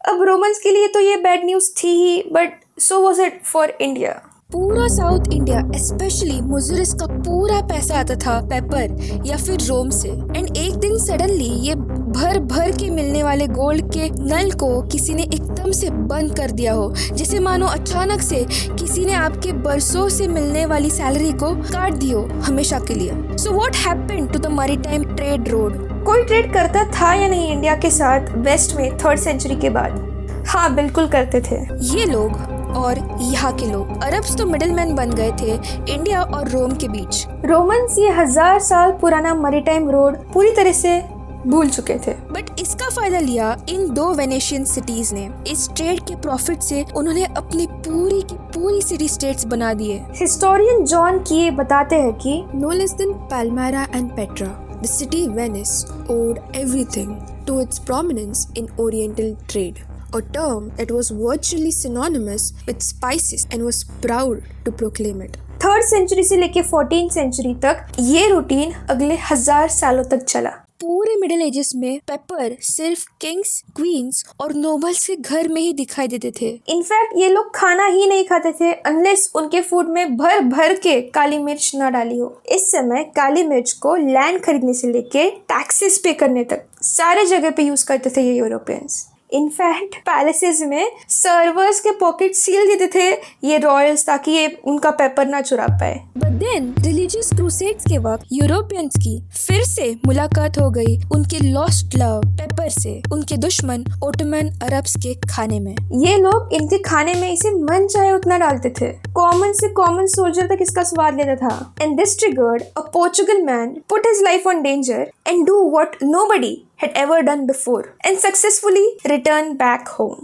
अब रोमन्स के लिए तो ये बैड न्यूज थी ही, but so was it for India. पूरा साउथ इंडिया, स्पेशली मुजुरिस का पूरा पैसा आता था पेपर या फिर रोम से। एंड एक दिन सडनली ये भर भर के मिलने वाले गोल्ड के नल को किसी ने एकदम से बंद कर दिया हो, जैसे मानो अचानक से किसी ने आपके बरसों से मिलने वाली सैलरी को काट दी हो हमेशा के लिए। So what happened to the maritime trade road? कोई ट्रेड करता था या नहीं इंडिया के साथ वेस्ट में थर्ड सेंचुरी के बाद? हाँ, बिल्कुल करते थे। ये लोग और यहाँ के लोग, अरब्स तो मिडलमैन बन गए थे इंडिया और रोम के बीच। रोमन्स ये 1000 साल पुराना मैरीटाइम रोड पूरी तरह से भूल चुके थे, बट इसका फायदा लिया इन 2 वेनेशियन सिटीज ने। इस ट्रेड के प्रॉफिट से उन्होंने अपनी पूरी की पूरी सिटी स्टेट्स बना दिए। हिस्टोरियन जॉन कीए बताते हैं कि no less than Palmyra and Petra, the city Venice owed everything to its prominence in Oriental trade, a term that was virtually synonymous with spices and was proud to proclaim it. Third century से लेके 14th सेंचुरी तक ये रूटीन अगले 1000 सालों तक चला। पूरे मिडिल एजेस में पेपर सिर्फ किंग्स, क्वींस और नोबल्स के घर में ही दिखाई देते थे। इनफैक्ट ये लोग खाना ही नहीं खाते थे अनलेस उनके फूड में भर भर के काली मिर्च न डाली हो। इस समय काली मिर्च को लैंड खरीदने से लेके टैक्सेस पे करने तक सारे जगह पे यूज करते थे ये यूरोपियंस। इनफैक्ट पैलेसेस में सर्वर्स के पॉकेट सील देते थे ये रॉयल्स, ताकि ये उनका पेपर ना चुरा पाए। बट देन रिलीजियस क्रूसेड्स के वक्त यूरोपियंस की फिर से मुलाकात हो गई उनके लॉस्ट लव पेपर से, उनके दुश्मन ओटोमन अरब्स के खाने में। ये लोग इनके खाने में इसे मन चाहे उतना डालते थे। कॉमन से कॉमन सोल्जर तक इसका स्वाद लेता था। And this triggered a Portugal man put his life on danger and do what nobody had ever done before and successfully return back home.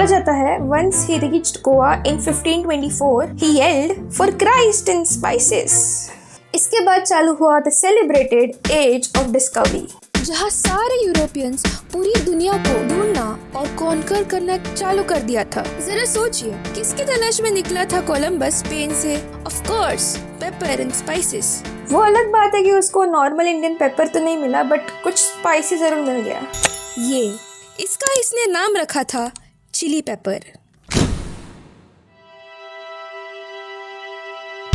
जाता है once he reached Goa in 1524, he yelled for Christ and spices. इसके बाद चालू हुआ the celebrated age of discovery, जहाँ सारे यूरोपियंस पूरी दुनिया को ढूंढना और कॉन्कर करना चालू कर दिया था। जरा सोचिए, किसकी तलाश में निकला था कोलंबस स्पेन से? Of course paper and spices. वो अलग बात है कि उसको नॉर्मल इंडियन पेपर तो नहीं मिला, बट कुछ स्पाइसी जरूर मिल गया। इसका इसने नाम रखा था चिली पेपर।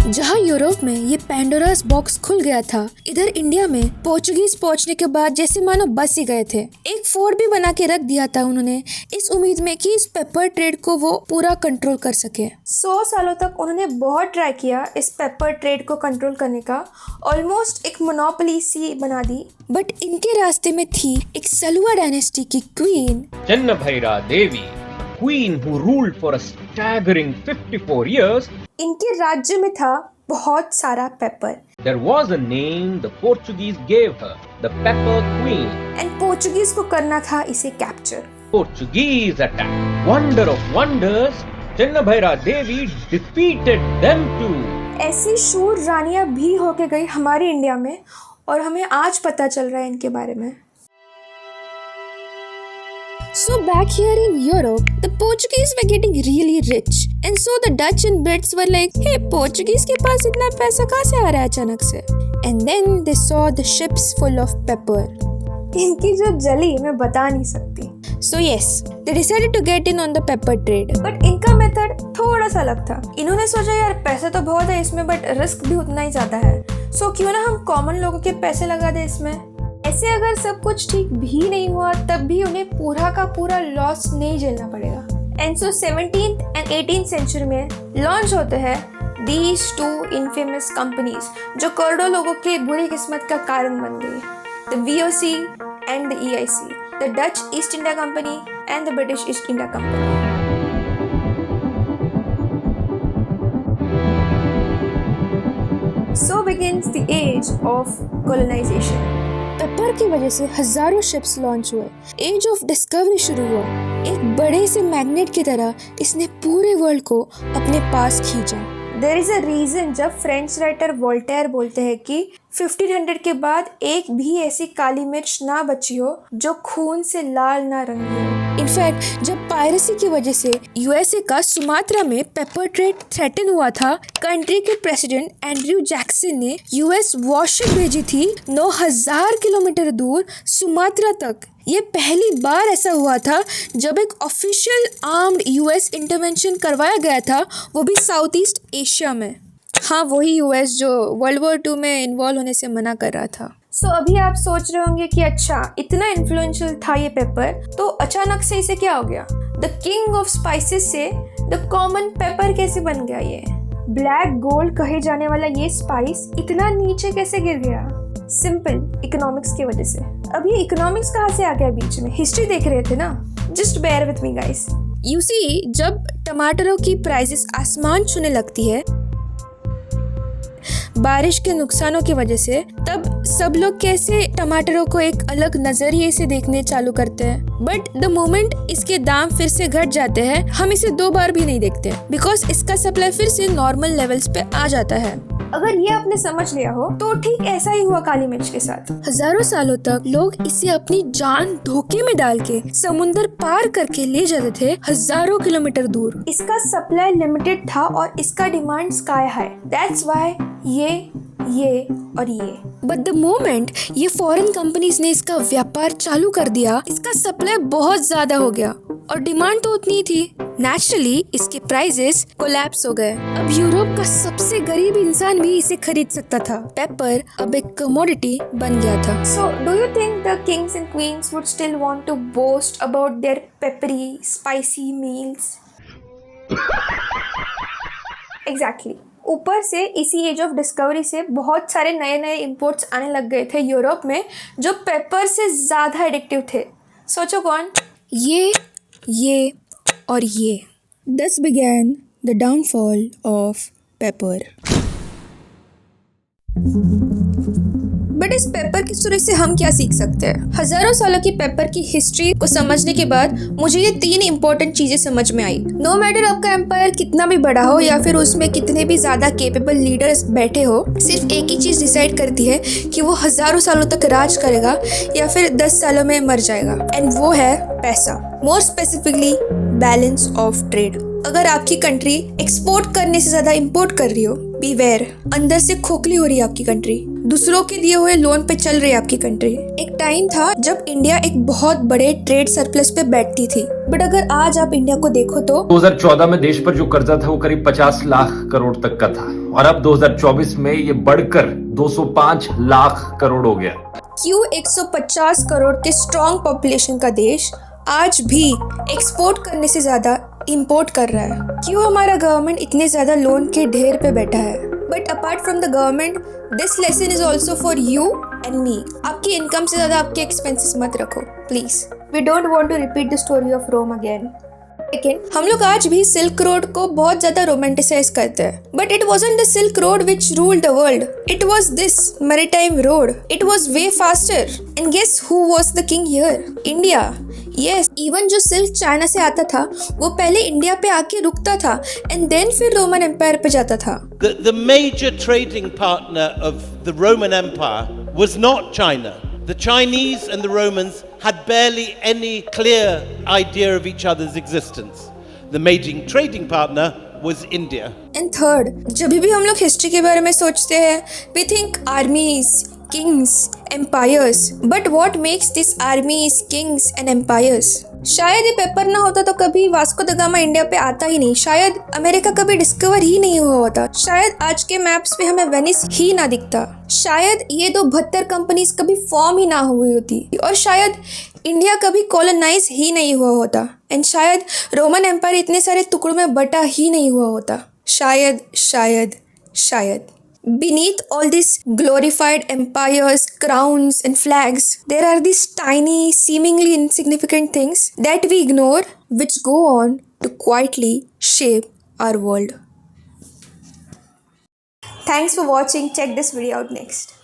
जहाँ यूरोप में ये पैंडोरास बॉक्स खुल गया था, इधर इंडिया में पोर्चुगीज पहुंचने के बाद जैसे मानो बस ही गए थे। एक फोर्ट भी बना के रख दिया था उन्होंने, इस उम्मीद में कि इस पेपर ट्रेड को वो पूरा कंट्रोल कर सके। 100 सालों तक उन्होंने बहुत ट्राई किया इस पेपर ट्रेड को कंट्रोल करने का, ऑलमोस्ट एक मोनोपोली सी बना दी। बट इनके रास्ते में थी एक सलुआ डायनेस्टी की queen Chennabhaira Devi, queen who ruled for a staggering 54 years. इनके राज्य में था बहुत सारा paper. There was a name the Portuguese gave her, the Pepper Queen. And Portuguese को करना था इसे capture. Portuguese attack. Wonder of wonders, Channabhaira Devi defeated them too. ऐसी शूर रानियां भी होके गई हमारे इंडिया में, और हमें आज पता चल रहा है इनके बारे में। So back here in Europe, the Portuguese were getting really rich, and so the Dutch and Brits were like, "Hey, Portuguese के पास इतना पैसा कहाँ से आ रहा है अचानक से?" And then they saw the ships full of pepper. इनकी जो जली मैं बता नहीं सकती। So yes, they decided to get in on the pepper trade. But इनका मेथड थोड़ा सा अलग था। इन्होंने सोचा यार पैसे तो बहुत है इसमें, बट रिस्क भी उतना ही ज्यादा है, सो क्यों ना हम कॉमन लोगों के पैसे लगा दे इसमें। ऐसे अगर सब कुछ ठीक भी नहीं हुआ तब भी उन्हें पूरा का पूरा लॉस नहीं झेलना पड़ेगा। And so 17th and 18th century में लॉन्च होते हैं these two infamous companies जो करोड़ों लोगों के बुरी किस्मत का कारण बन गई, the VOC and the EIC, the Dutch East India Company and the British East India Company. So begins the age of colonization. Paper की वजह से हजारों शिप्स लॉन्च हुए, एज ऑफ डिस्कवरी शुरू हुआ। एक बड़े से मैग्नेट की तरह इसने पूरे वर्ल्ड को अपने पास खींचा। There is a reason जब फ्रेंच राइटर वोल्टेयर बोलते हैं कि 1500 के बाद एक भी ऐसी काली मिर्च ना बची हो जो खून से लाल ना रंगी हो। इनफैक्ट जब पायरेसी की वजह से यूएसए का सुमात्रा में पेपर ट्रेड थ्रेटन हुआ था, कंट्री के प्रेसिडेंट एंड्रयू जैक्सन ने यूएस वॉरशिप भेजी थी 9000 किलोमीटर दूर सुमात्रा तक। ये पहली बार ऐसा हुआ था जब एक ऑफिशियल आर्म्ड यूएस इंटरवेंशन करवाया गया था, वो भी साउथ ईस्ट एशिया में। हाँ, वही यूएस जो वर्ल्ड वॉर 2 में इन्वॉल्व होने से मना कर रहा था। सो अभी आप सोच रहे होंगे कि अच्छा इतना इन्फ्लुएंशियल था ये पेपर, तो अचानक से इसे क्या हो गया? द किंग ऑफ स्पाइसेस से द कॉमन पेपर कैसे बन गया? ये ब्लैक गोल्ड कहे जाने वाला ये स्पाइस इतना नीचे कैसे गिर गया? सिंपल, इकोनॉमिक्स की वजह से। अब ये इकोनॉमिक्स कहाँ से आ गया बीच में? हिस्ट्री देख रहे थे ना, just bear with me guys. You see, जब टमाटरों की प्राइसेस आसमान छूने लगती है बारिश के नुकसानों की वजह से, तब सब लोग कैसे टमाटरों को एक अलग नजरिए से देखने चालू करते हैं। बट द मोमेंट इसके दाम फिर से घट जाते हैं, हम इसे 2 बार भी नहीं देखते, बिकॉज इसका सप्लाई फिर से नॉर्मल लेवल्स पे आ जाता है। अगर ये आपने समझ लिया हो तो ठीक ऐसा ही हुआ काली मिर्च के साथ। हजारों सालों तक लोग इसे अपनी जान धोखे में डाल के समुंदर पार करके ले जाते थे हजारों किलोमीटर दूर। इसका सप्लाई लिमिटेड था और इसका demand sky high, that's why ये और ये। बट द मोमेंट ये फॉरेन कंपनीज ने इसका व्यापार चालू कर दिया, इसका सप्लाई बहुत ज्यादा हो गया और डिमांड तो उतनी ही थी। नेचुरली इसके प्राइसेस कोलैप्स हो गए। अब यूरोप का सबसे गरीब इंसान भी इसे खरीद सकता था। पेपर अब एक कमोडिटी बन गया था। So, do you think the kings and queens would still want to boast about their peppery, spicy meals? Exactly. ऊपर से इसी एज ऑफ डिस्कवरी से बहुत सारे नए नए इंपोर्ट्स आने लग गए थे यूरोप में जो पेपर से ज़्यादा एडिक्टिव थे। सोचो कौन? ये और ये। Thus began the downfall of pepper. But but इस पेपर की स्टोरी से हम क्या सीख सकते हैं? हजारों सालों की पेपर की हिस्ट्री को समझने के बाद मुझे ये 3 इंपॉर्टेंट चीजें समझ में आई। नो मैटर आपका एम्पायर कितना भी बड़ा हो या फिर उसमें कितने भी ज्यादा केपेबल लीडर्स बैठे हो, सिर्फ एक ही चीज डिसाइड करती है कि वो हजारों सालों तक राज करेगा या फिर 10 सालों में मर जाएगा, एंड वो है पैसा। More specifically balance of trade. अगर आपकी कंट्री एक्सपोर्ट करने से ज्यादा इंपोर्ट कर रही हो, बीवेयर, अंदर से खोखली हो रही है आपकी कंट्री, दूसरों के दिए हुए लोन पे चल रही है आपकी कंट्री। एक टाइम था जब इंडिया एक बहुत बड़े ट्रेड सरप्लस पे बैठती थी, बट अगर आज आप इंडिया को देखो तो 2014 में देश पर जो कर्जा था वो करीब 50 लाख करोड़ तक का था और अब 2024 में ये बढ़कर 205 लाख करोड़ हो गया। क्यों 150 करोड़ के स्ट्रॉन्ग पॉपुलेशन का देश आज भी एक्सपोर्ट करने से ज्यादा इंपोर्ट कर रहा है? क्यों हमारा गवर्नमेंट इतने ज्यादा लोन के ढेर पे बैठा है? But apart from the government, this lesson is also for you and me. आपकी इनकम से ज्यादा आपके एक्सपेंसेस मत रखो please. We don't want to repeat the story of Rome again. लेकिन हम लोग आज भी सिल्क रोड को बहुत ज्यादा रोमांटिसाइज करते हैं, but it wasn't the silk road which ruled the world, it was this maritime road. It was way faster, and guess who was the king here? India. Yes, even जो सिल्क चाइना से आता था वो पहले इंडिया पे आके रुकता था एंड देन फिर रोमन एम्पायर पे जाता था। The major trading partner of the Roman Empire was not China. The Chinese and the Romans had barely any clear idea of each other's existence. The major trading partner was India. And third, जब भी हम लोग हिस्ट्री के बारे में सोचते हैं, we think armies, kings, empires. But what makes these armies, kings and empires? शायद ये पेपर ना होता तो कभी वास्को द गामा इंडिया पे आता ही नहीं, शायद अमेरिका कभी डिस्कवर ही नहीं हुआ होता, शायद आज के मैप्स पे हमें वेनिस ही ना दिखता, शायद ये 72 कंपनीज कभी फॉर्म ही ना हुई होती, और शायद इंडिया कभी कॉलोनाइज ही नहीं हुआ होता, एंड शायद रोमन एम्पायर इतने सारे टुकड़ों में बटा ही नहीं हुआ होता। शायद शायद शायद beneath all these glorified empires, crowns and flags, there are these tiny, seemingly insignificant things that we ignore, which go on to quietly shape our world. Thanks for watching. Check this video out next.